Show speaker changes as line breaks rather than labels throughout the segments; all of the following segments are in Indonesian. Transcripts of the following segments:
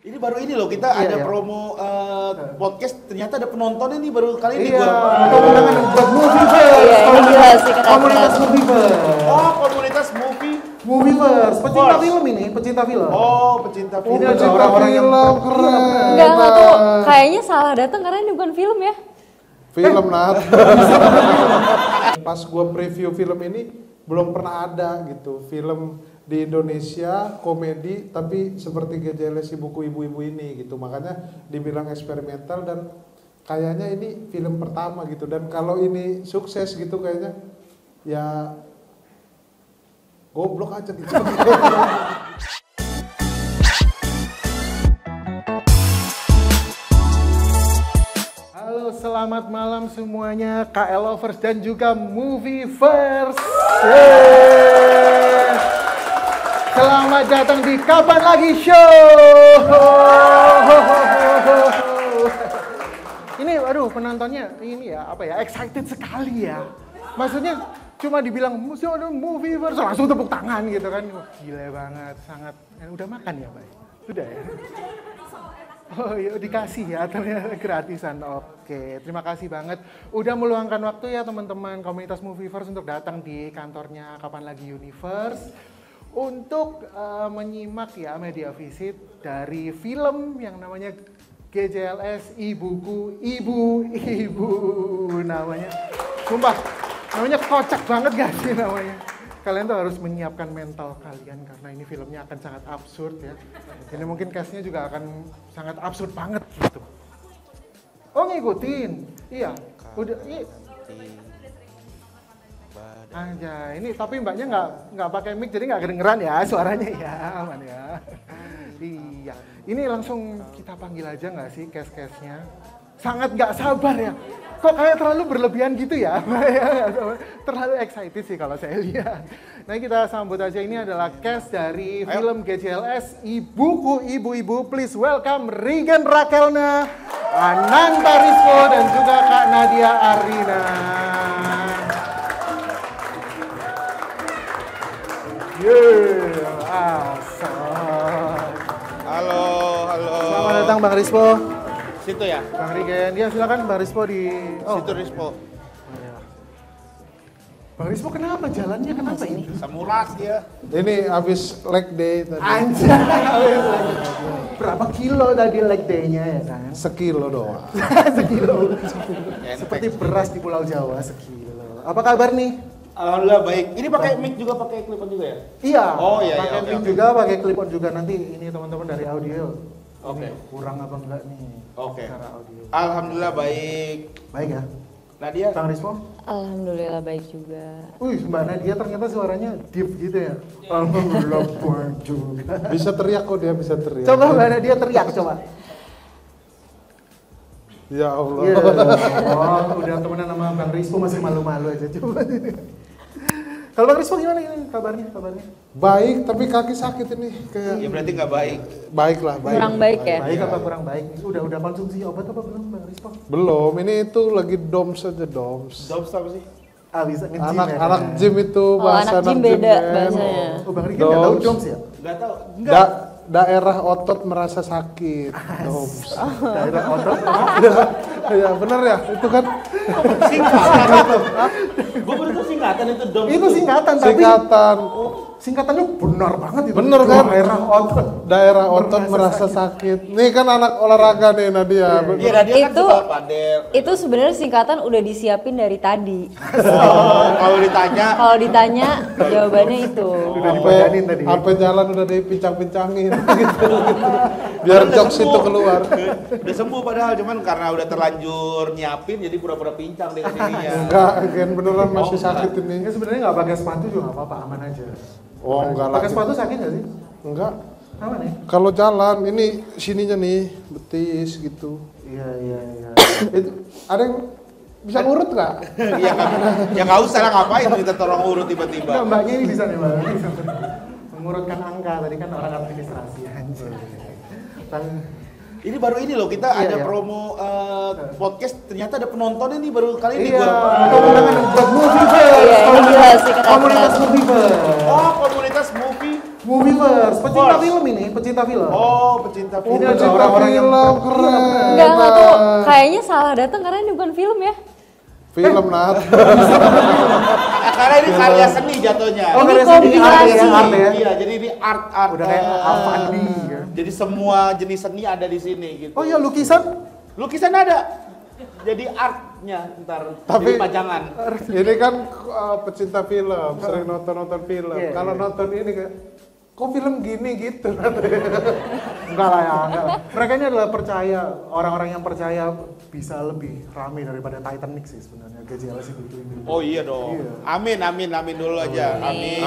Ini baru ini loh, kita ada promo podcast, ternyata ada penontonnya nih baru kali ini.
Undangan buat Movieverse.
Iya, ini jelas sih kata
Komunitas Movieverse.
Oh, komunitas
Movieverse, pecinta film ini, pecinta film.
Oh, pecinta film.
Ini ada orang-orang yang keren.
Enggak tuh, kayaknya salah datang karena ini bukan film ya.
Film Nat. Pas gua preview film ini belum pernah ada gitu film di Indonesia komedi tapi seperti GJLS buku ibu-ibu ini gitu, makanya dibilang eksperimental dan kayaknya ini film pertama gitu, dan kalau ini sukses gitu kayaknya ya goblok aja gitu.
Halo, selamat malam semuanya KL Lovers dan juga Movieverse. Selamat datang di Kapan Lagi Show. Ini aduh penontonnya ini ya apa ya, excited sekali ya. Maksudnya cuma dibilang mesti ada Movieverse langsung tepuk tangan gitu kan. Wah, gila banget, sangat. Udah makan ya, Pak? Sudah ya? Oh iya, dikasih ya, ternyata gratisan. Oke, terima kasih banget udah meluangkan waktu ya teman-teman komunitas Movieverse untuk datang di kantornya Kapan Lagi Universe untuk menyimak ya media visit dari film yang namanya GJLS Ibuku Ibu-Ibu namanya. Sumpah, namanya kocak banget gak sih namanya? Kalian tuh harus menyiapkan mental kalian karena ini filmnya akan sangat absurd ya. Ini mungkin cast-nya juga akan sangat absurd banget gitu. Oh ngikutin? Iya, udah. Aja, ini tapi mbaknya nggak pakai mic jadi nggak kedengeran ya suaranya ya, aman ya. Iya, ini langsung kita panggil aja nggak sih cast-castnya? Sangat nggak sabar ya. Kok kayak terlalu berlebihan gitu ya? Terlalu excited sih kalau saya lihat. Nah kita sambut aja, ini adalah cast dari film GJLS Ibuku Ibu-Ibu. Please welcome Regan Rakelna, Ananta Rizko dan juga Kak Nadia Arina. Asal.
Halo.
Selamat datang Bang Rizko.
Situ ya?
Bang Rigen, ya silakan Bang Rizko di...
Situ Rispo.
Bang Rizko kenapa jalannya, kenapa ini?
Samuras dia.
Ini habis leg day tadi.
Anjay. Berapa kilo tadi leg day-nya ya kan?
Sekilo doang.
Sekilo. Seperti beras di Pulau Jawa, sekilo. Apa kabar nih?
Alhamdulillah baik. Ini pakai mic juga, pakai clip-on juga ya?
Iya.
Oh iya.
Pakai mic juga, pakai clip-on juga. Nanti ini teman-teman dari audio.
Oke.
Kurang apa enggak nih?
Oke.
Secara audio.
Alhamdulillah baik.
Baik ya.
Nadia?
Bang Rizko?
Alhamdulillah baik juga.
Wih, Mbak Nadia ternyata suaranya deep gitu ya. Alhamdulillah baik juga.
Bisa teriak kok, dia bisa teriak.
Coba Mbak Nadia teriak coba.
Ya Allah.
Iya. Oh, udah temenan sama Bang Rizko masih malu-malu aja coba. Kalau Bang Rizko gimana ini kabarnya?
Baik, tapi kaki sakit ini kayak.
Ya berarti nggak baik.
Baik lah, baik.
Kurang baik ya?
Baik apa kurang baik? Udah konsumsi obat apa belum Bang Rizko?
Belum, ini itu lagi DOMS aja, DOMS.
Doms apa sih?
Ah bisa nge-gym
Anak gym itu bahasa
anak gym beda
gym,
bahasanya.
Oh Bang Rigen nggak tahu
DOMS.
DOMS ya?
Nggak tahu.
Daerah otot merasa sakit. DOMS.
Daerah otot.
Ya bener ya, itu kan
Singkatan itu. Gue baru tahu singkatan itu Doms.
Itu singkatan tapi
singkatan.
singkatannya benar banget itu.
Bener kan?
Daerah otot.
Otot merasa sakit. Nih kan anak olahraga nih Nadia.
Iya, Nadia kan
Itu-
suka padel.
Itu sebenarnya singkatan udah disiapin dari tadi.
Oh, kalau ditanya
Kalau ditanya jawabannya itu.
Udah dipadanin tadi.
Sampai jalan udah dipincang-pincangin gitu. Biar jokes itu keluar.
Udah sembuh padahal, cuman karena udah terlanjur nyiapin jadi pura-pura pincang dengan dirinya.
Enggak, gen beneran masih sakit ini.
Ini sebenarnya nggak pakai sepatu juga nggak apa-apa, aman aja.
Oh, enggak
Pakai
lagi.
sepatu sakit nggak sih?
Enggak.
Aman ya?
Kalau jalan ini sininya nih betis gitu.
Iya.
Itu ada yang bisa ngurut nggak?
Iya kan? Ya nggak usah lah, ngapain minta tolong urut tiba-tiba.
Enggak, mbaknya ini bisa nih mbak. Mengurutkan angka tadi kan orang administrasi anjir.
Ini baru ini loh, kita
Iya,
ada
iya.
promo podcast, ternyata ada penontonnya nih baru kali ini.
Iya,
Gua-
undangan buat Movieverse.
Iya, ini jelas sih kata
Komunitas Movieverse.
Oh, komunitas Movieverse.
Movieverse, pecinta
Verse.
film ini, pecinta film.
Oh, pecinta film.
Ini ada orang-orang yang
keren.
Enggak tuh. Kayaknya salah datang karena ini bukan film ya.
Film Nat.
Karena ini karya seni jatuhnya.
Oh,
Ini
karya seni,
kompilasi.
art ya.
Iya, jadi ini art.
Udah kayak Avandi ya.
Jadi semua jenis seni ada di sini gitu.
Oh iya, lukisan?
Lukisan ada. Jadi artnya ntar
Tapi-
jadi pajangan.
Ini kan pecinta film, sering nonton film.
Iya,
Kalau
iya.
nonton ini kayak, kok film gini gitu.
Enggak lah ya, enggak lah. Mereka ini adalah percaya, orang-orang yang percaya bisa lebih ramai daripada Titanic sih sebenarnya, GJLS itu ini.
Oh iya dong.
Iya.
Amin dulu aja. Amin.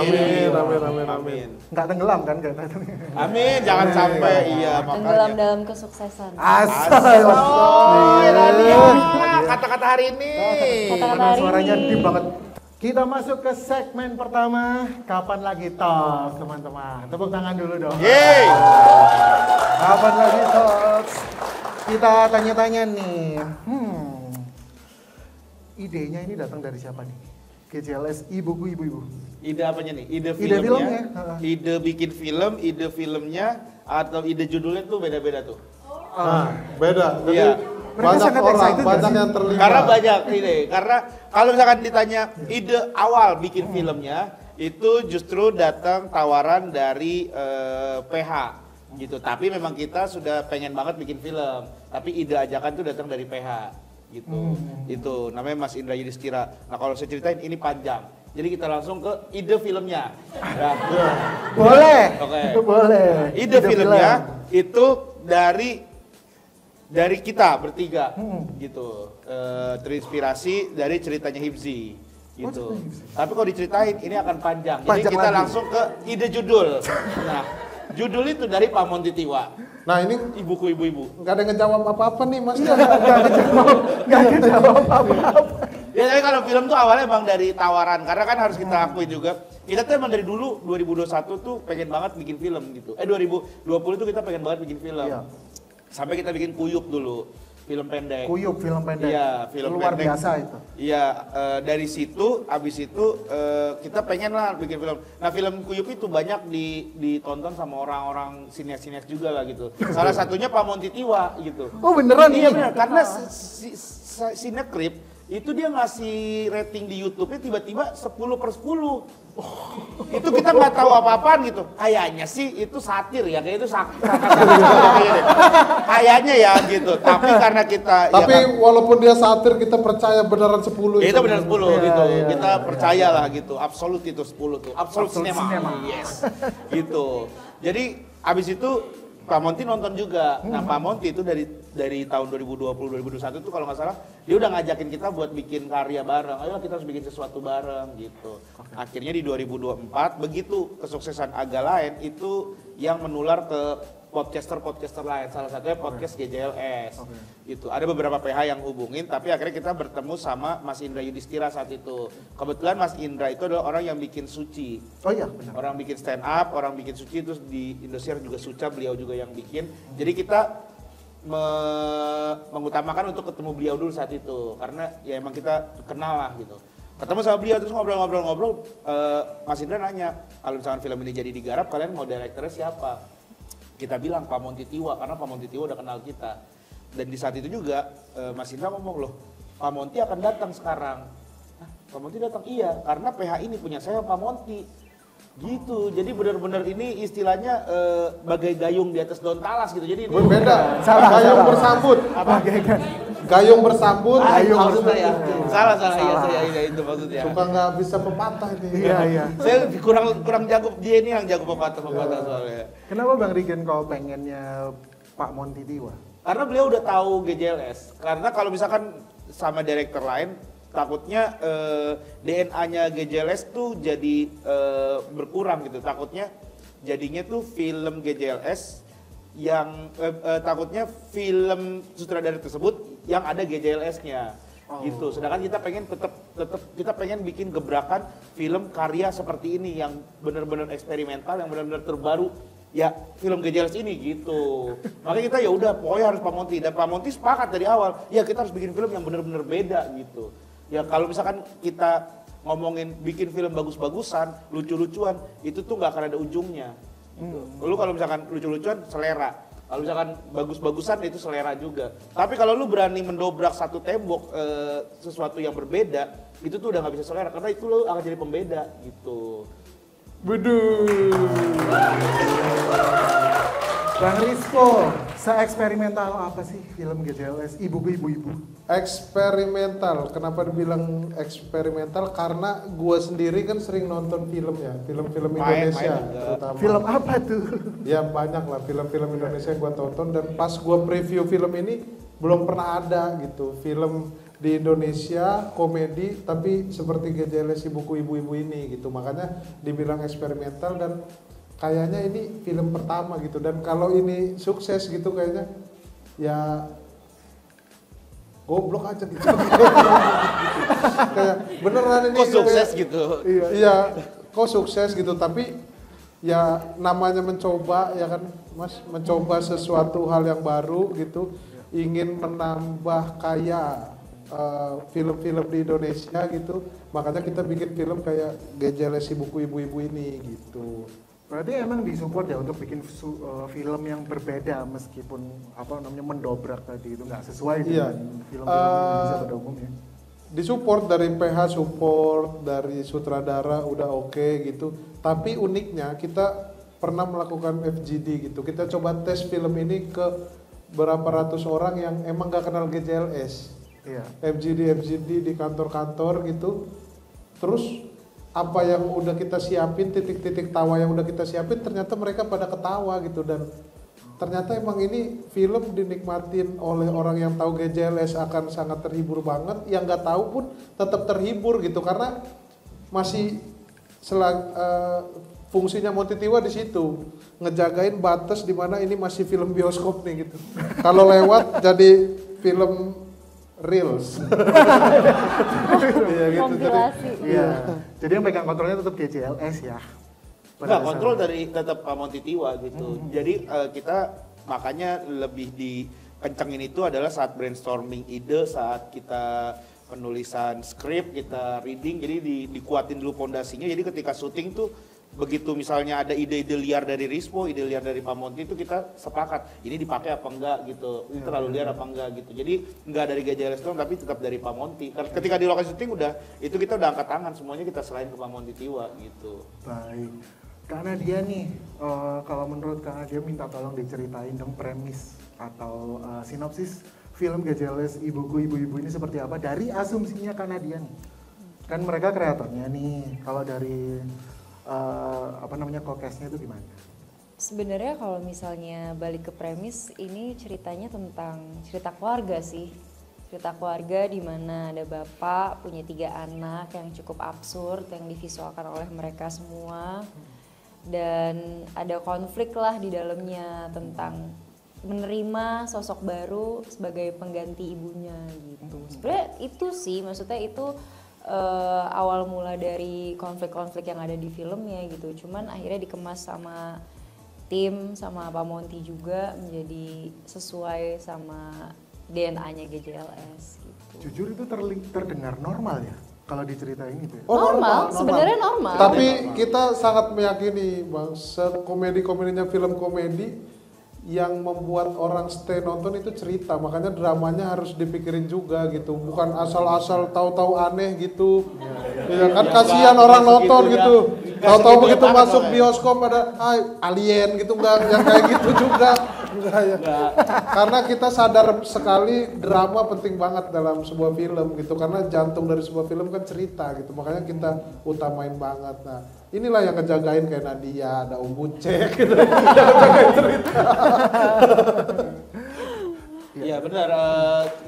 Amin.
Enggak tenggelam kan kayak Titanic.
Amin, jangan sampai iya
Tenggelam
makanya.
dalam kesuksesan.
Asal.
Oh, Nadia. Kata-kata hari ini.
Kata-kata
Karena
hari
suaranya
ini.
deep banget. Kita masuk ke segmen pertama, kapan lagi talks teman-teman. Tepuk tangan dulu dong.
Yeay.
Kapan lagi talks? Kita tanya-tanya nih. Idenya ini datang dari siapa nih? GJLS ibu-ibu.
Ide apanya nih? Ide
Ide
filmnya,
filmnya.
ide bikin film, ide filmnya, atau ide judulnya tuh beda-beda tuh.
Nah, beda. Jadi
Iya.
Mereka
banyak
sangat
orang,
excited nggak
banyak
sih?
yang terlibat.
Karena banyak ide. Karena kalau misalkan ditanya ide awal bikin filmnya, itu justru datang tawaran dari PH gitu. Tapi memang kita sudah pengen banget bikin film. Tapi ide ajakan tuh datang dari PH gitu. Itu namanya Mas Indra Yudhistira. Nah kalau saya ceritain ini panjang. Jadi kita langsung ke ide filmnya. Nah,
Boleh.
Oke.
Boleh.
ide filmnya itu dari kita bertiga gitu. Terinspirasi dari ceritanya Hibzi gitu. Tapi kalau diceritain ini akan panjang. Jadi
Panjang
kita
lagi.
langsung ke ide judul. Nah, judul itu dari Pak Monty Tiwa.
Nah ini
Ibuku ibu-ibu.
nggak ada ngejawab apa-apa nih mas.
Nggak kejawab apa-apa.
Ya tapi kalau film tuh awalnya emang dari tawaran. Karena kan harus kita akui juga. Kita tuh emang dari dulu 2021 tuh pengen banget bikin film gitu. 2020 tuh kita pengen banget bikin film.
Iya.
Sampai kita bikin Kuyuk dulu. Film pendek.
Kuyup film pendek.
Iya, film
luar
pendek.
biasa itu.
Iya, dari situ, abis itu kita pengen lah bikin film. Nah film Kuyup itu banyak ditonton sama orang-orang sinias-sinias juga lah gitu. Salah satunya Pak Monty Tiwa gitu.
Oh beneran
Iya
nih?
benar, karena Cinecrip itu dia ngasih rating di YouTube-nya tiba-tiba 10/10. Itu kita nggak tahu apa-apaan gitu. Kayaknya sih itu satir ya, kayak itu kayaknya ya gitu. Tapi karena kita
Tapi
ya kan,
walaupun dia satir kita percaya beneran 10
ya itu benar 10
Iya,
gitu.
iya,
Kita percaya lah gitu. Absolut itu 10 tuh. Absolut
Absolute
cinema.
cinema.
Yes. Gitu. Jadi abis itu Pak Monty nonton juga. Nah Pak Monty itu dari tahun 2020-2021 tuh kalau nggak salah dia udah ngajakin kita buat bikin karya bareng. Ayo kita harus bikin sesuatu bareng gitu. Akhirnya di 2024 begitu kesuksesan Aga Lain itu yang menular ke podcaster lain. Salah satunya podcast GJLS. Gitu. Ada beberapa PH yang hubungin tapi akhirnya kita bertemu sama Mas Indra Yudhistira saat itu. Kebetulan Mas Indra itu adalah orang yang bikin Suci.
Oh iya benar.
Orang bikin stand up, orang bikin Suci, terus di Indosiar juga Suca, beliau juga yang bikin. Jadi kita mengutamakan untuk ketemu beliau dulu saat itu, karena ya emang kita kenal lah gitu. Ketemu sama beliau terus ngobrol-ngobrol, Mas Indra nanya, kalau misalkan film ini jadi digarap, kalian mau direkturnya siapa? Kita bilang Pak Monty Tiwa, karena Pak Monty Tiwa udah kenal kita. Dan di saat itu juga Mas Indra ngomong loh, Pak Monty akan datang sekarang. Hah, Pak Monty datang? Iya, karena PH ini punya saya Pak Monty. Gitu, jadi benar-benar ini istilahnya bagai gayung di atas daun talas gitu. Jadi ini
Beda.
Salah,
Gayung
salah.
bersambut.
Bagaikan.
Gayung bersambut.
Gayung
maksud saya.
bersambut.
Salah,
Salah.
iya saya itu maksudnya.
Suka nggak bisa pepatah ini.
Iya.
Saya kurang jago, dia ini yang jago pepatah soalnya.
Kenapa Bang Rigen kau pengennya Pak Monty Tiwa?
Karena beliau udah tahu GJLS. Karena kalau misalkan sama direktur lain, takutnya DNA-nya GJLS tuh jadi berkurang gitu. Takutnya jadinya tuh film GJLS yang takutnya film sutradara tersebut yang ada GJLS-nya. Gitu. Sedangkan kita pengen tetap kita pengen bikin gebrakan film karya seperti ini yang benar-benar eksperimental, yang benar-benar terbaru. Ya film GJLS ini gitu. Makanya kita ya udah pokoknya harus Pak Monty, dan Pak Monty sepakat dari awal. Ya kita harus bikin film yang benar-benar beda gitu. Ya kalau misalkan kita ngomongin bikin film bagus-bagusan, lucu-lucuan, itu tuh nggak akan ada ujungnya. Gitu. Lu kalau misalkan lucu-lucuan selera, kalau misalkan bagus-bagusan itu selera juga. Tapi kalau lu berani mendobrak satu tembok sesuatu yang berbeda, itu tuh udah nggak bisa selera karena itu lu akan jadi pembeda gitu.
Waduh. Bang Rizko, se-eksperimental apa sih film GJLS ibu-ibu?
Eksperimental, kenapa dibilang eksperimental? Karena gua sendiri kan sering nonton film ya, film-film Indonesia terutama.
Film apa tuh?
Ya banyak lah film-film Indonesia yang gua tonton, dan pas gua preview film ini belum pernah ada gitu film di Indonesia komedi tapi seperti GJLS buku ibu-ibu ini gitu. Makanya dibilang eksperimental dan kayaknya ini film pertama gitu, dan kalau ini sukses gitu kayaknya ya goblok aja gitu. Kayak beneran ini
Kok sukses
kayak,
gitu?
Iya, kok sukses gitu, tapi ya namanya mencoba ya kan Mas, mencoba sesuatu hal yang baru gitu, ingin menambah kaya film-film di Indonesia gitu, makanya kita bikin film kayak GJLS buku ibu-ibu ini gitu.
Berarti emang disupport ya untuk bikin film yang berbeda meskipun apa namanya mendobrak tadi itu nggak sesuai dengan film-film Indonesia pada umumnya.
Disupport dari PH, support dari sutradara udah oke gitu. Tapi uniknya kita pernah melakukan FGD gitu. Kita coba tes film ini ke berapa ratus orang yang emang nggak kenal GJLS.
Iya.
FGD di kantor-kantor gitu. Terus apa yang udah kita siapin, titik-titik tawa yang udah kita siapin, ternyata mereka pada ketawa gitu, dan ternyata emang ini film dinikmatin oleh orang yang tahu GJLS akan sangat terhibur banget, yang nggak tahu pun tetap terhibur gitu, karena masih fungsinya Monty Tiwa di situ, ngejagain batas di mana ini masih film bioskop nih gitu. Kalau lewat jadi film reels.
Iya, gitu. Kompilasi.
Iya. Jadi yang pegang kontrolnya tetap GJLS ya.
Enggak, kontrol dari tetap Monty Tiwa gitu. Jadi kita makanya lebih dikencengin itu adalah saat brainstorming ide, saat kita penulisan skrip, kita reading, jadi dikuatin dulu pondasinya. Jadi ketika syuting tuh begitu misalnya ada ide-ide liar dari Rispo, ide liar dari Pak Monty itu kita sepakat ini dipakai apa enggak gitu, ini terlalu liar apa enggak gitu. Jadi enggak dari GJLS doang tapi tetap dari Pak Monty. Ketika di lokasi syuting itu kita udah angkat tangan semuanya, kita selain ke Pak Monty Tiwa gitu.
Baik. Karena dia nih, kalau menurut Kak Nadia minta tolong diceritain dong premis atau sinopsis film GJLS ibuku ibu-ibu ini seperti apa dari asumsinya Kak Nadia nih. Kan mereka kreatornya nih, kalau dari kokesnya itu gimana?
Sebenarnya kalau misalnya balik ke premis, ini ceritanya tentang cerita keluarga sih. Cerita keluarga di mana ada bapak punya 3 anak yang cukup absurd yang divisualkan oleh mereka semua. Dan ada konflik lah di dalamnya tentang menerima sosok baru sebagai pengganti ibunya gitu. Sebenarnya itu sih, maksudnya itu awal mula dari konflik-konflik yang ada di filmnya gitu. Cuman akhirnya dikemas sama tim, sama Pak Monty juga menjadi sesuai sama DNA-nya GJLS gitu.
Jujur itu terdengar normal ya kalau diceritain gitu ya?
Oh,
normal. Sebenarnya normal.
Tapi kita sangat meyakini Bang, sekomedi-komedinya film komedi yang membuat orang stay nonton itu cerita, makanya dramanya harus dipikirin juga gitu, bukan asal-asal tahu-tahu aneh gitu. Ya kan kasihan orang nonton gitu. Tahu-tahu begitu masuk bioskop ada alien gitu, enggak yang kayak gitu juga. Enggak ya. Karena kita sadar sekali drama penting banget dalam sebuah film gitu, karena jantung dari sebuah film kan cerita gitu. Makanya kita utamain banget. Nah, inilah yang ngejagain kayak Nadia, ada Om Bucek gitu. Yang ngejagain cerita.
Iya benar.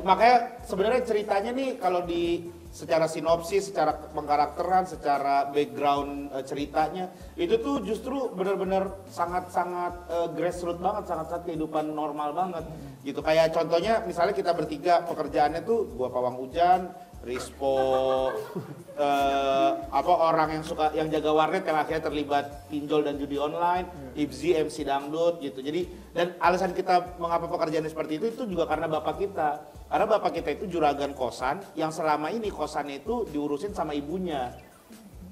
Makanya sebenarnya ceritanya nih kalau di secara sinopsis, secara pengkarakteran, secara background ceritanya itu tuh justru benar-benar sangat-sangat grassroots banget, sangat-sangat kehidupan normal banget gitu. Kayak contohnya misalnya kita bertiga pekerjaannya tuh gua pawang hujan, Rispo, orang yang jaga warnet yang akhirnya terlibat pinjol dan judi online, Ibzi MC dangdut gitu. Jadi dan alasan kita mengapa pekerjaannya seperti itu juga karena bapak kita. Karena bapak kita itu juragan kosan yang selama ini kosannya itu diurusin sama ibunya.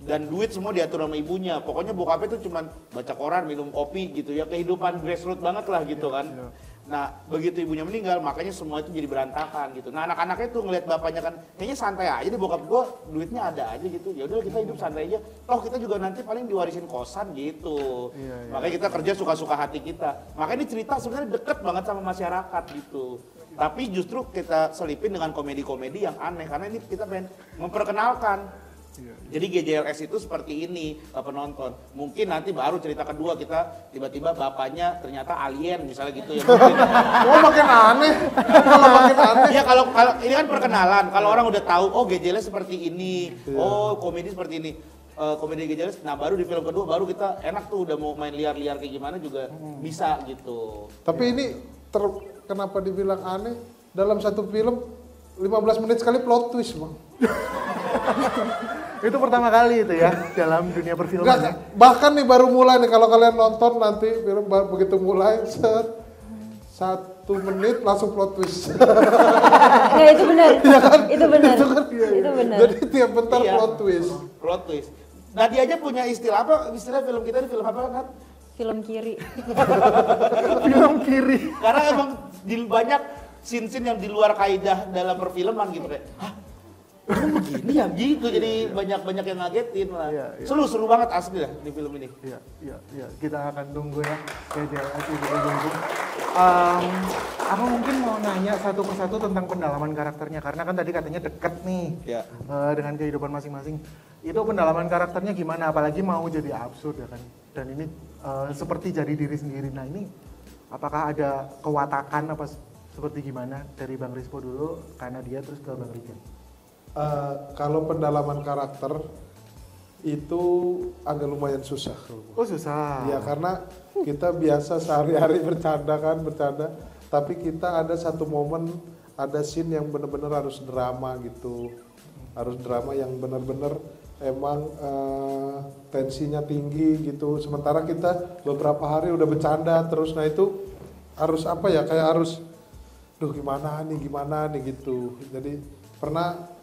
Dan duit semua diatur sama ibunya. Pokoknya bokapnya itu cuma baca koran, minum kopi gitu ya. Kehidupan grassroots banget lah gitu kan. Nah, begitu ibunya meninggal, makanya semua itu jadi berantakan gitu. Nah, anak-anaknya tuh ngeliat bapaknya kan, kayaknya santai aja deh bokap gua, duitnya ada aja gitu. Ya udah kita hidup santai aja. Toh kita juga nanti paling diwarisin kosan gitu. Makanya kita kerja suka-suka hati kita. Makanya ini cerita sebenarnya deket banget sama masyarakat gitu. Tapi justru kita selipin dengan komedi-komedi yang aneh karena ini kita pengen memperkenalkan. Jadi GJLS itu seperti ini penonton. Mungkin nanti baru cerita kedua kita tiba-tiba bapaknya ternyata alien misalnya gitu ya.
Oh makin aneh. Kalau makin aneh.
Ya kalau ini kan perkenalan. Kalau orang udah tahu oh GJLS seperti ini. Oh komedi seperti ini. Komedi GJLS. Nah baru di film kedua baru kita enak tuh udah mau main liar-liar kayak gimana juga bisa gitu.
Tapi ini kenapa dibilang aneh? Dalam satu film 15 menit sekali plot twist, Bang.
Itu pertama kali itu ya dalam dunia perfilman.
Nggak, bahkan nih baru mulai nih kalau kalian nonton nanti film begitu mulai 1 menit langsung plot twist.
Nggak, itu benar.
Ya kan?
Itu benar.
Itu
benar.
Jadi tiap bentar plot twist.
Plot twist. Nah dia aja punya istilah apa? Istilah film kita ini film apa kan?
Film kiri.
Film kiri.
Karena emang banyak scene-scene yang di luar kaidah dalam perfilman gitu kayak, hah? Emang begini ya gitu, jadi banyak yang ngagetin lah. Seru banget asli lah di film ini.
Iya. Kita akan tunggu ya GJLS itu tunggu. Aku mungkin mau nanya satu persatu tentang pendalaman karakternya karena kan tadi katanya deket nih dengan kehidupan masing-masing. Itu pendalaman karakternya gimana? Apalagi mau jadi absurd ya kan? Dan ini seperti jadi diri sendiri. Nah ini apakah ada kewatakan apa seperti gimana dari Bang Rispo dulu karena dia terus ke Bang Rigen?
Kalau pendalaman karakter itu agak lumayan susah.
Oh susah.
Ya karena kita biasa sehari-hari bercanda, tapi kita ada satu momen, ada scene yang benar-benar harus drama gitu, harus drama yang benar-benar emang tensinya tinggi gitu. Sementara kita beberapa hari udah bercanda terus, nah itu harus apa ya, kayak harus, gimana nih gitu. Jadi pernah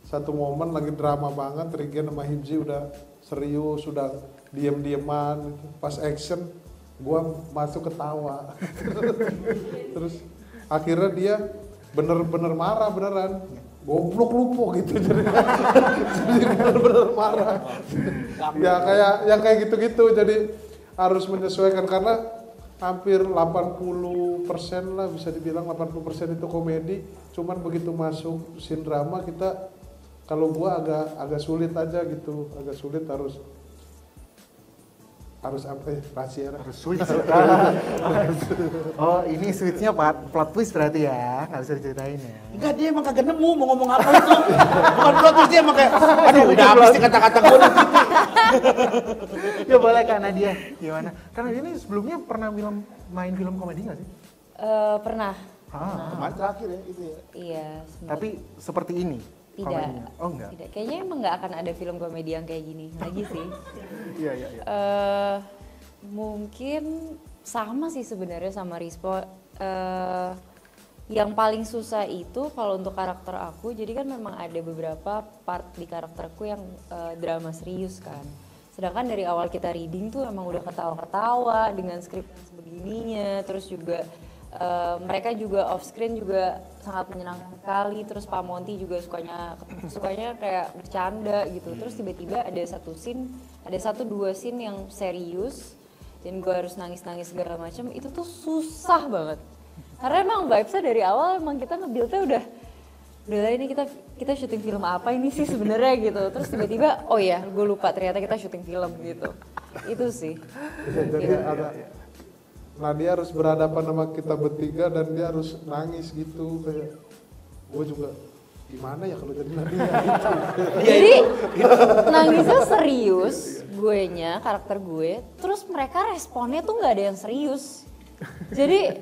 satu momen lagi drama banget, Rigen sama Hibzi udah serius, sudah diem-dieman, pas action gua masuk ketawa. Terus akhirnya dia bener-bener marah beneran, goblok lupo gitu jadi bener-bener marah. Ya kayak gitu-gitu, jadi harus menyesuaikan karena hampir 80% lah bisa dibilang 80% itu komedi, cuman begitu masuk scene drama kita, kalau gua agak sulit aja gitu, harus apa ya, rahasia.
Harus switch. Oh ini switchnya plot twist berarti ya, nggak bisa diceritain ya.
Enggak, dia emang kagak nemu mau ngomong apa itu. Bukan plot twist, dia emang kayak, aduh udah habis sih kata-kata gue gitu.
Ya boleh Kak Nadia, gimana? Karena ini sebelumnya pernah main film komedi nggak sih?
Pernah.
Kemarin terakhir ya itu ya.
Iya.
Tapi seperti ini?
Tidak.
Komedinya? Oh enggak?
Tidak. Kayaknya emang nggak akan ada film komedi yang kayak gini lagi sih.
Iya.
Mungkin sama sih sebenarnya sama Rispo. Yang paling susah itu kalau untuk karakter aku, jadi kan memang ada beberapa part di karakterku yang drama serius kan. Sedangkan dari awal kita reading tuh emang udah ketawa-ketawa dengan skrip yang sebegininya, terus juga mereka juga off screen juga sangat menyenangkan sekali, terus Pak Monty juga sukanya kayak bercanda gitu, terus tiba-tiba ada satu dua scene yang serius dan gue harus nangis segala macam, itu tuh susah banget karena emang vibesnya dari awal emang kita nge-build-nya udah ini kita syuting film apa ini sih sebenarnya gitu, terus tiba-tiba oh ya gue lupa ternyata kita syuting film gitu, itu sih.
Jadi nah dia harus berhadapan sama kita bertiga dan dia harus nangis gitu, kayak gue juga gimana ya kalau jadi Nadia gitu.
Jadi nangisnya serius karakter gue, terus mereka responnya tuh nggak ada yang serius. Jadi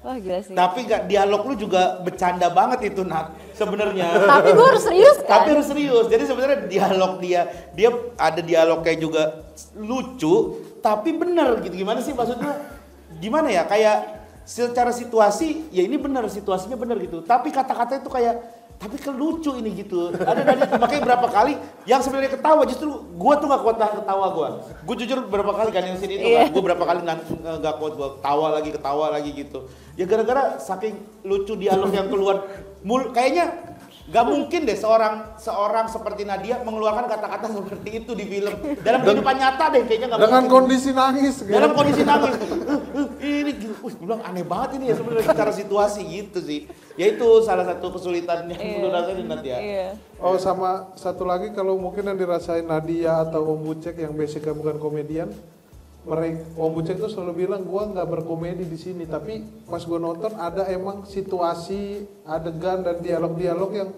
Wah gila sih.
Tapi gak, dialog lu juga bercanda banget itu Nat sebenarnya.
Tapi gue harus serius kan?
Tapi harus serius. Jadi sebenarnya dialog dia ada dialog kayak juga lucu, tapi bener gitu. Gimana sih maksudnya? Gimana ya? Kayak secara situasi, ya ini bener situasinya bener gitu. Tapi kata-kata itu kayak tapi lucu ini gitu. Ada makanya berapa kali yang sebenarnya ketawa justru gue tuh gak kuat tahan ketawa gue. Gue jujur berapa kali kan yang sini itu kan, gue berapa kali gak kuat gue ketawa lagi gitu. Ya gara-gara saking lucu dialog yang keluar kayaknya gak mungkin deh seorang seperti Nadia mengeluarkan kata-kata seperti itu di film. Dalam kehidupan nyata deh kayaknya gak
dengan
mungkin.
kondisi nangis gitu.
Dalam kondisi nangis. Ini gitu. Gue bilang aneh banget ini ya sebenarnya secara situasi gitu sih. Ya itu salah satu kesulitan yang lu rasain Nadia.
Iya.
Oh sama satu lagi kalau mungkin yang dirasain Nadia atau Om Bucek yang basicnya bukan komedian, Om Bucek tuh selalu bilang gua nggak berkomedi di sini, tapi pas gua nonton ada emang situasi, adegan dan dialog-dialog yang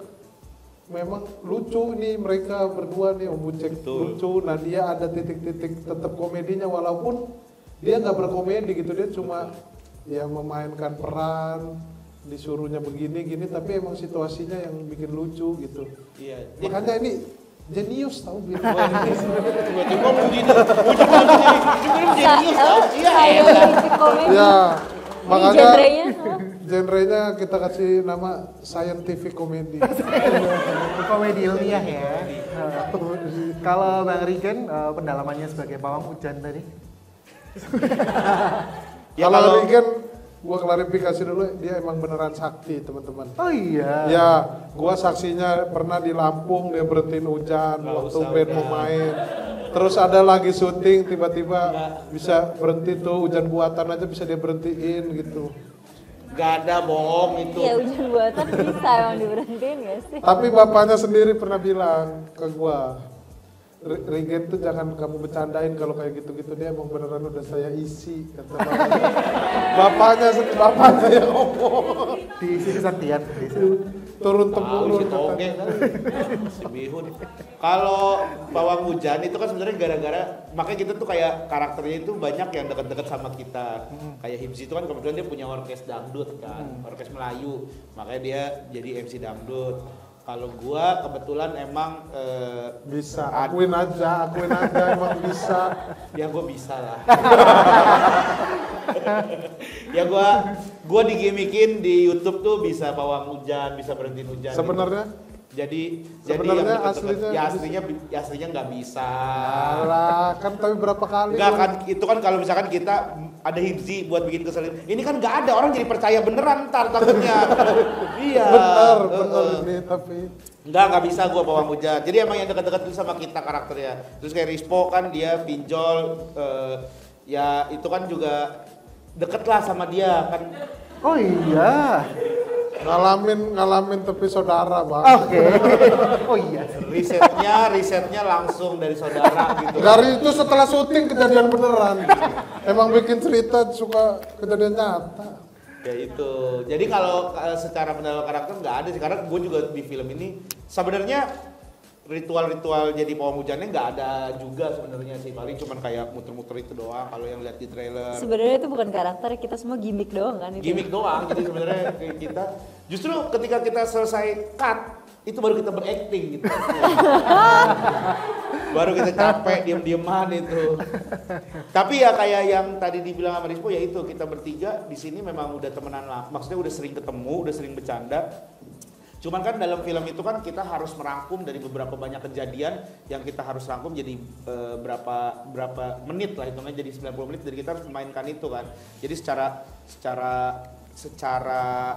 memang lucu nih mereka berdua nih. Om Bucek lucu, Nadia ada titik-titik tetap komedinya walaupun dia nggak berkomedi gitu, dia cuma ya memainkan peran, disuruhnya begini gini tapi emang situasinya yang bikin lucu gitu.
Iya.
Makanya ini jenius tau gitu.
Tiba-tiba jenius tau. Iya.
Scientific comedy.
Ya,
Ini
makanya
genrenya
genrenya kita kasih nama scientific comedy.
Komedi ilmiah ya. Kalau Bang Rigen pendalamannya sebagai pawang hujan tadi.
Ya
Kalau Rigen gua klarifikasi dulu, dia emang beneran sakti teman-teman.
Oh iya.
Ya, gua saksinya pernah di Lampung dia berhentiin hujan waktu band mau main. Terus ada lagi syuting tiba-tiba bisa berhenti tuh, hujan buatan aja bisa dia berhentiin gitu.
Gak ada bohong itu.
Iya hujan buatan bisa emang diberhentiin gak sih?
Tapi bapaknya sendiri pernah bilang ke gua, Rigen tuh jangan kamu bercandain kalau kayak gitu-gitu, dia emang beneran udah saya isi kata bapaknya. Bapaknya yang ngomong.
Diisi kesaktian.
Turun
Tahu
temurun
si toge kan. Si bihun. Kalau pawang hujan itu kan sebenarnya gara-gara makanya kita tuh kayak karakternya itu banyak yang dekat-dekat sama kita. Kayak Hibzi itu kan kebetulan dia punya orkes dangdut kan, orkes Melayu. Makanya dia jadi MC dangdut. Kalau gua kebetulan emang
Bisa, akuin aja emang bisa.
ya gua bisa lah. Ya gua digimikin di YouTube tuh bisa pawang hujan, bisa berhentiin hujan.
Sebenarnya
Jadi
Sebenarnya
yang deket-deket, aslinya nggak bisa.
alah, kan tapi berapa kali?
Enggak kan, itu kan kalau misalkan kita ada Hibzi buat bikin keselin. Ini kan nggak ada, orang jadi percaya beneran ntar takutnya. Iya.
Bener ini tapi
Nggak bisa gua pawang hujan. Jadi emang yang dekat-dekat itu sama kita karakternya. Terus kayak Rispo kan dia pinjol, ya itu kan juga deket lah sama dia kan.
Oh iya.
ngalamin tapi saudara bang.
Oke. Oh iya.
Risetnya langsung dari saudara gitu.
Dari itu setelah syuting kejadian beneran. Emang bikin cerita suka kejadian nyata.
Ya itu. Jadi kalau secara pendalaman karakter nggak ada sih, karena gue juga di film ini sebenarnya ritual-ritual jadi pawang hujannya nggak ada juga sebenarnya sih, paling cuman kayak muter-muter itu doang kalau yang lihat di trailer.
Sebenarnya itu bukan karakter, kita semua gimmick doang kan itu.
Gimmick doang, jadi sebenarnya kayak kita justru ketika kita selesai cut itu baru kita berakting gitu. Baru kita capek diem-dieman itu. Tapi ya kayak yang tadi dibilang sama Rispo, ya itu kita bertiga di sini memang udah temenan lah. Maksudnya udah sering ketemu, udah sering bercanda. Cuman kan dalam film itu kan kita harus merangkum dari beberapa banyak kejadian yang kita harus rangkum jadi berapa menit lah, hitungnya jadi 90 menit, jadi kita harus memainkan itu kan. Jadi secara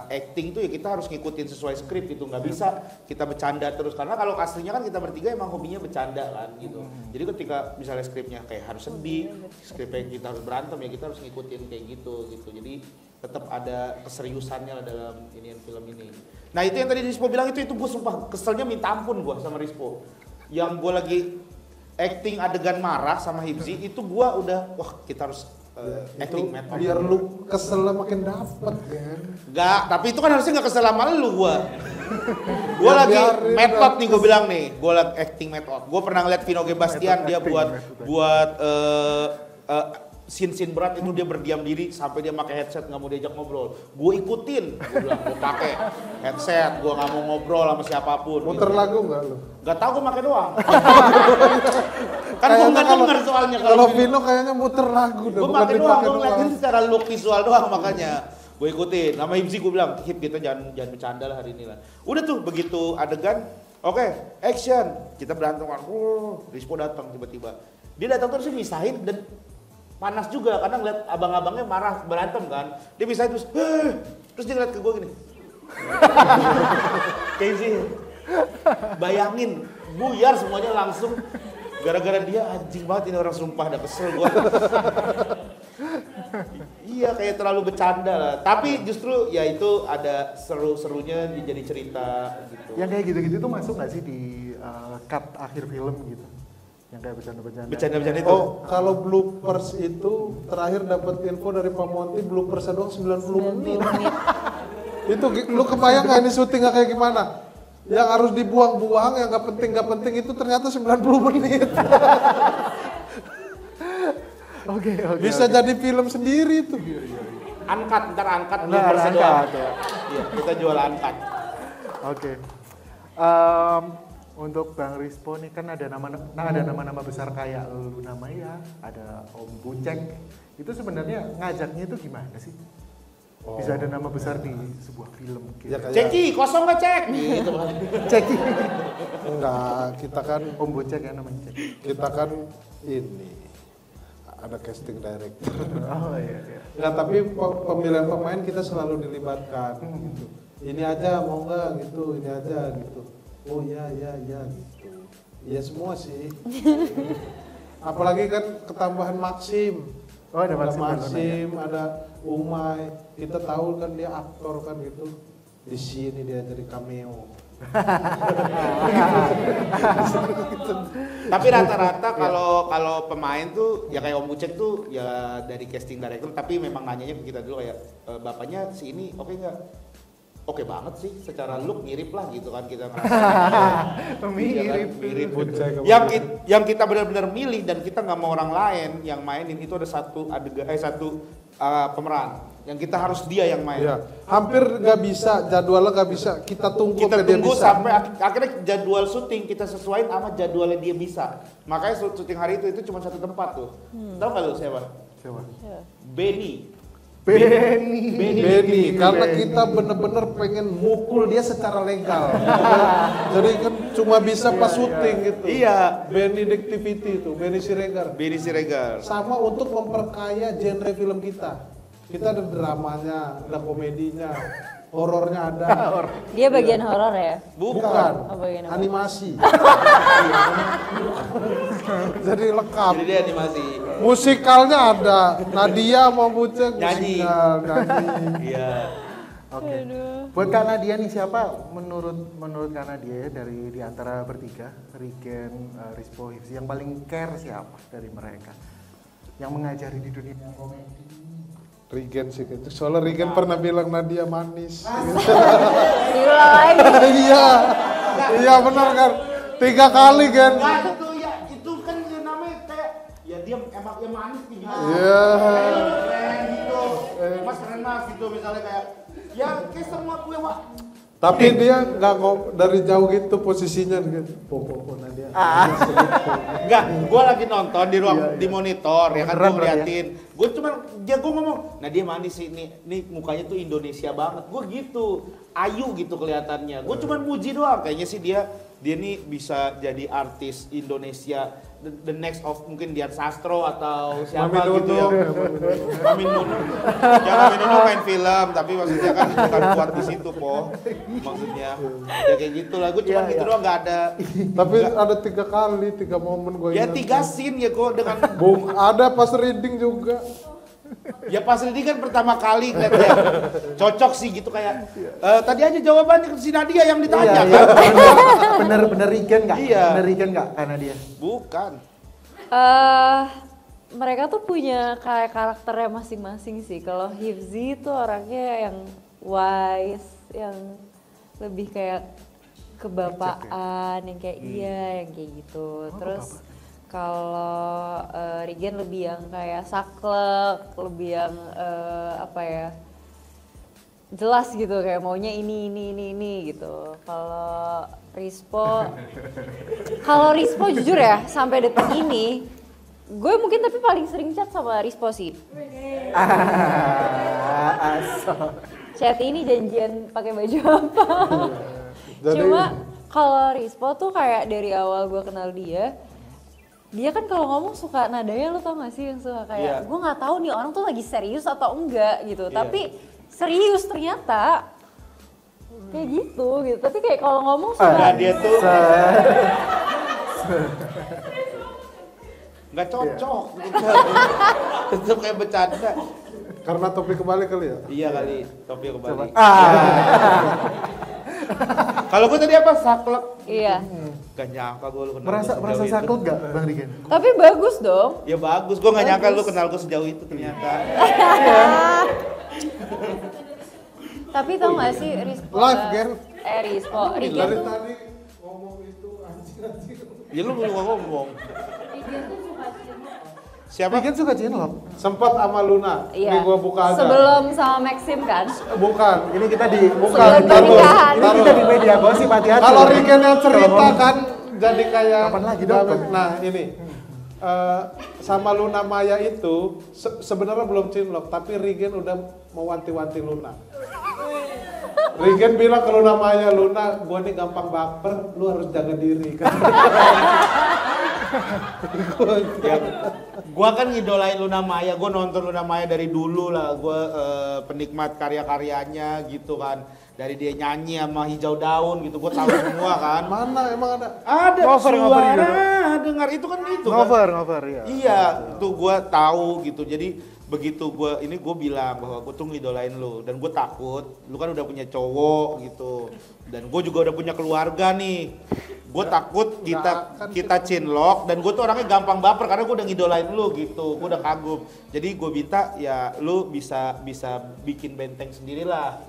acting itu ya kita harus ngikutin sesuai skrip gitu, nggak bisa kita bercanda terus, karena kalau aslinya kan kita bertiga emang hobinya bercanda kan gitu. Jadi ketika misalnya skripnya kayak harus sedih, skripnya kita harus berantem, ya kita harus ngikutin kayak gitu. Jadi tetap ada keseriusannya lah dalam film ini. Nah itu yang tadi Rispo bilang itu gue sumpah keselnya minta ampun gue sama Rispo. Yang gue lagi acting adegan marah sama Hibzi itu gue udah wah kita harus acting method.
Biar lu kesel makin dapet kan.
Enggak, tapi itu kan harusnya gak kesel sama lu gue. Gue lagi method nih, gue bilang nih, gue lagi acting method. Gue pernah ngeliat Vino G. Bastian dia buat scene berat itu dia berdiam diri sampai dia pakai headset nggak mau diajak ngobrol. Gue ikutin, gue bilang gue pakai headset, gue nggak mau ngobrol sama siapapun.
Muter
gitu.
lagu nggak lu?
Gak tau gue pakai doang. Kan gue nggak denger soalnya
Kalau Vino kayaknya muter lagu deh,
gue
bukan
pakai doang,
dipakai
gue
doang.
ngeliatin secara look visual doang makanya. Gue ikutin, nama Hipsi gue bilang, Hip kita jangan bercanda lah hari ini lah. Udah tuh begitu adegan, oke, action, kita berantem kan, Rispo datang tiba-tiba. Dia datang terus misahin dan panas juga karena ngeliat abang-abangnya marah berantem kan. Dia misahin terus dia ngeliat ke gue gini. Kayak sih, bayangin, buyar semuanya langsung. Gara-gara dia anjing banget ini orang sumpah, udah kesel gue. Iya kayak terlalu bercanda lah. Tapi justru ya itu ada seru-serunya jadi cerita gitu.
Yang kayak gitu-gitu tuh masuk nggak sih di cut akhir film gitu? Yang kayak bercanda-bercanda.
Bercanda-bercanda itu.
Oh, kalau bloopers itu terakhir dapat info dari Pak Monty, bloopers doang 90 menit. Itu lu kebayang nggak ini syutingnya kayak gimana? Yang harus dibuang-buang, yang nggak penting itu ternyata 90 menit.
Oke.
Bisa jadi film sendiri tuh.
Angkat, ntar angkat
Ntar
belum
angkat,
doang.
ya.
Iya, kita jual angkat.
Oke. Untuk Bang Rispo nih kan ada nama-nama besar kayak Luna Maya, ada Om Bucek. Itu sebenarnya ngajaknya itu gimana sih? Bisa ada nama besar di sebuah film gitu.
Ya kayak
Ceki, kosong nggak cek? Gitu kan.
Ceki.
enggak, kita kan
Om Bucek ya namanya Cek.
ini ada casting director.
Oh iya.
Nggak, tapi pemilihan pemain kita selalu dilibatkan gitu. Ini aja mau nggak gitu, ini aja gitu. Oh iya gitu. Iya semua sih. Apalagi kan ketambahan Maxim.
Oh ada Maxim.
Maxim, ada Umay. Kita tahu kan dia aktor kan gitu. Di sini dia jadi cameo.
Tapi rata-rata kalau pemain tuh ya kayak Om Bucek tuh ya dari casting director, tapi memang nanyanya ke kita dulu kayak bapaknya si ini oke nggak? Oke banget sih, secara look mirip lah gitu kan kita ngerasa.
Mirip.
Mirip.
Bucek.
Yang kita benar-benar milih dan kita nggak mau orang lain yang mainin itu ada satu pemeran yang kita harus dia yang main.
Ya, hampir nggak bisa, jadwalnya nggak bisa. Kita tunggu
Kita
sampai dia
tunggu
bisa.
sampai akhirnya jadwal syuting kita sesuaiin sama jadwalnya dia bisa. Makanya syuting hari itu cuma satu tempat tuh. Tahu nggak lu siapa?
Siapa?
Benny.
Benny, karena kita bener-bener pengen mukul dia secara legal. Jadi kan cuma bisa pas syuting gitu.
Iya.
Benny Dictivity itu, Benny Siregar.
Benny Siregar.
Sama untuk memperkaya genre film kita. Kita ada dramanya, ada komedinya, horornya ada.
Dia bagian horor ya?
Bukan,
Oh, bagian apa?
animasi. Jadi lengkap.
Jadi dia animasi.
Musikalnya ada. Nadia mau Bucek
Nyanyi.
musikal, nyanyi.
Iya.
Oke. Buat Kak Nadia nih siapa menurut Kak Nadia ya, dari di antara bertiga, Rigen, Rispo, Hipsi yang paling care siapa dari mereka? Yang mengajari di dunia komedi.
Rigen sih gitu. Soalnya Rigen pernah bilang Nadia manis.
Diulang lagi.
Iya benar kan. 3 kali kan.
Nah itu kan namanya kayak ya dia emang yang manis nih.
Iya.
Keren gitu. Mas keren mas gitu misalnya kayak ya kayak semua gue wah.
Tapi dia nggak dari jauh gitu posisinya gitu. Po Nadia.
Enggak, gue lagi nonton di ruang di monitor ya kan gue
Beneran,
ngeliatin. Gue cuma gue ngomong, nah dia manis sih nih mukanya tuh Indonesia banget. Gue gitu, ayu gitu kelihatannya. Gue cuma muji doang. Kayaknya sih dia nih bisa jadi artis Indonesia the next of mungkin Dian Sastro atau siapa
Mami
gitu
Nunu.
ya. Mami Nunu. Ya Mami Nunu main film tapi maksudnya kan bukan kuat di situ po. Maksudnya ya kayak gitu lah. Gue cuma gitu doang nggak ada.
Tapi ada 3 kali, 3 momen gue
Ya
ingat.
3 scene ya kok dengan
Ada pas reading juga.
ya pas ini kan pertama kali ngeliatnya cocok sih gitu kayak tadi aja jawabannya si Nadia yang ditanya
Iya,
kan?
bener Rigen nggak?
Iya.
Bener Rigen nggak karena dia?
Bukan.
Mereka tuh punya kayak karakternya masing-masing sih. Kalau Hifzi tuh orangnya yang wise, yang lebih kayak kebapaan, yang kayak yang kayak gitu. Terus Kalau Regen lebih yang kayak saklek, lebih yang apa ya, jelas gitu kayak maunya ini gitu. Kalau Rispo jujur ya sampai detik ini, gue mungkin tapi paling sering chat sama Rispo sih. Chat ini janjian pakai baju apa? Cuma kalau Rispo tuh kayak dari awal gue kenal dia kan kalau ngomong suka nadanya, lo tau gak sih yang suka kayak gue nggak tahu nih orang tuh lagi serius atau enggak gitu, tapi serius ternyata kayak gitu. Tapi kayak kalau ngomong suka
dia tuh nggak cocok gitu. Tetep kayak bercanda.
Karena topi kebalik kali ya?
Iya kali, topi kebalik. Kalau gue tadi apa? Saklek.
Iya.
Gak nyangka gue lu kenal
Merasa saklek gak Bang Regen?
Tapi bagus dong.
Ya bagus, gue gak nyangka lu kenal gue sejauh itu ternyata.
Tapi tau gak sih Rispo?
Live, Gen.
Rispo, Regen
Dari
tuh
tadi ngomong itu anjing.
Ya lu belum ngomong. Siapa?
Regen suka cinlok.
Sempat sama Luna.
Iya.
Ini gua buka aja.
Sebelum sama Maxim kan?
Bukan.
Ini kita di
Sebelum pernikahan.
Ini kita di media gosip, hati-hati.
Kalau Regen yang cerita kan jadi kayak
Kapan lagi dong?
Nah, ini sama Luna Maya itu sebenarnya belum cinlok, tapi Regen udah mewanti-wanti Luna. Regen bilang ke Luna Maya, Luna, gua nih gampang baper, lu harus jaga diri.
Ya, gua kan ngidolain Luna Maya, gua nonton Luna Maya dari dulu lah, gua penikmat karya-karyanya gitu kan. Dari dia nyanyi sama Hijau Daun gitu, gua tahu semua kan.
Mana emang ada?
Ada
Ngover
suara, dengar itu kan itu kan.
Ngover ya.
Iya, itu gua tahu gitu. Jadi begitu gue bilang bahwa gue tuh ngidolain lu dan gue takut lu kan udah punya cowok gitu dan gue juga udah punya keluarga nih, gue takut kita cinlok dan gue tuh orangnya gampang baper karena gue udah ngidolain lu gitu, gue udah kagum, jadi gue minta ya lu bisa bikin benteng sendirilah.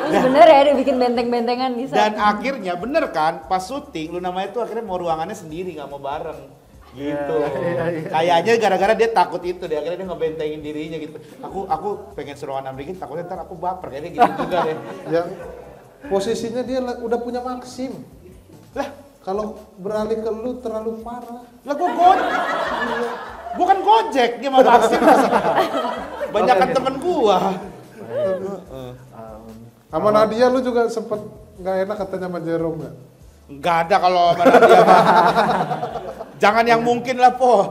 Terus bener ya dia bikin benteng-bentengan bisa.
Dan akhirnya bener kan pas syuting lu namanya tuh akhirnya mau ruangannya sendiri nggak mau bareng gitu. Kayaknya gara-gara dia takut itu deh, akhirnya dia ngebentengin dirinya gitu. Aku pengen seruangan Amerika, takutnya ntar aku baper kayaknya gitu juga deh.
Yang posisinya dia udah punya Maxim. Lah, kalau beralih ke lu terlalu parah.
Lah gua kan Gojek, dia mah Maxim. Banyakan temen gua.
Sama Nadia lu juga sempet nggak enak katanya sama Jerome ya?
Nggak ada kalau mana dia mah. Jangan yang mungkin lah po.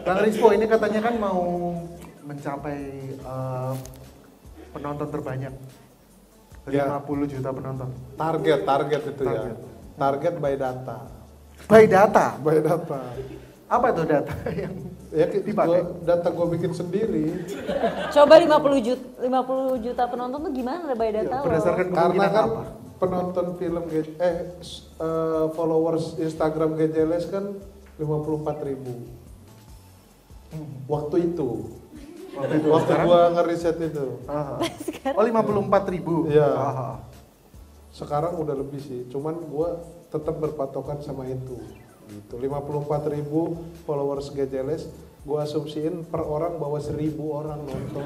Bang Rispo ini katanya kan mau mencapai penonton terbanyak. 50 juta penonton.
Target itu ya. Target by data.
By data?
By data.
Apa tuh data yang
Ya
dipakai?
data gue bikin sendiri.
Coba 50 juta penonton tuh gimana by data lo?
Berdasarkan
Karena
kemungkinan
kan
apa?
penonton film followers Instagram GJLS kan 54.000. Waktu itu. Waktu gua ngeriset itu.
Oh 54.000.
Iya. Sekarang udah lebih sih. Cuman gua tetap berpatokan sama itu. Gitu. 54.000 followers GJLS. Gua asumsiin per orang bawa 1.000 orang nonton.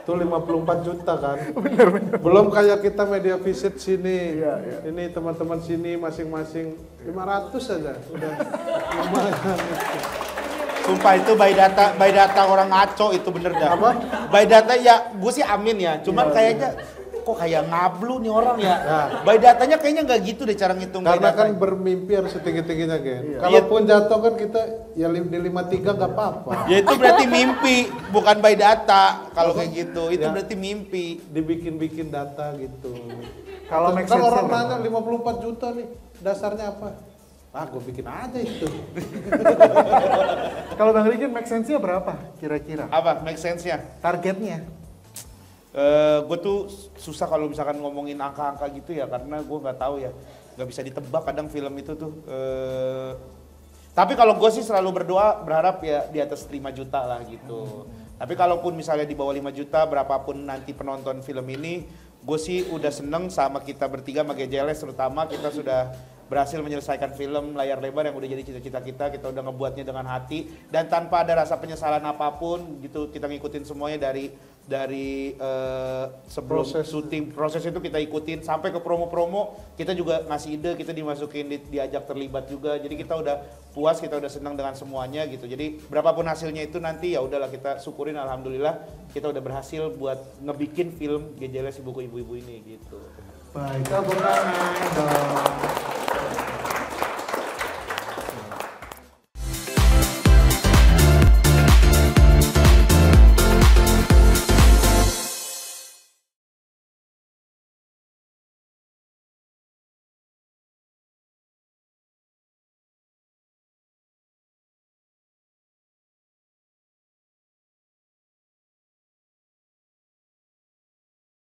Itu 54 juta kan. Bener. Belum kayak kita media visit sini.
Iya.
Ini teman-teman sini masing-masing 500 aja. Udah lumayan itu.
Sumpah itu by data orang ngaco itu bener dah.
Apa?
By data ya, gue sih amin ya. Cuman kayaknya kok kayak ngablu nih orang ya. By datanya kayaknya nggak gitu deh cara ngitung.
Karena kan bermimpi harus setinggi-tingginya kan. Kalaupun jatuh kan kita ya di 53 nggak apa-apa.
Ya itu berarti mimpi, bukan by data. Kalau kayak gitu, itu berarti mimpi.
Dibikin-bikin data gitu.
Kalau make
kan
sense
orang
berapa?
nanya 54 juta nih, dasarnya apa? Ah, gue bikin aja itu.
Kalau Bang Regen make sense-nya berapa kira-kira?
Apa make sense-nya?
Targetnya?
Gue tuh susah kalau misalkan ngomongin angka-angka gitu ya, karena gue nggak tahu ya, nggak bisa ditebak kadang film itu tuh. Tapi kalau gue sih selalu berharap ya di atas 5 juta lah gitu. Tapi kalaupun misalnya di bawah 5 juta, berapapun nanti penonton film ini, gue sih udah seneng sama kita bertiga sama GJLS, terutama kita sudah berhasil menyelesaikan film layar lebar yang udah jadi cita-cita kita udah ngebuatnya dengan hati dan tanpa ada rasa penyesalan apapun gitu. Kita ngikutin semuanya dari sebelum syuting, proses itu kita ikutin sampai ke promo-promo, kita juga ngasih ide, kita dimasukin, diajak terlibat juga. Jadi kita udah puas, kita udah senang dengan semuanya gitu. Jadi berapapun hasilnya itu nanti ya udahlah, kita syukurin, alhamdulillah kita udah berhasil buat ngebikin film GJLS Buku Ibu-Ibu ini gitu.
Baik, tepuk tangan dong.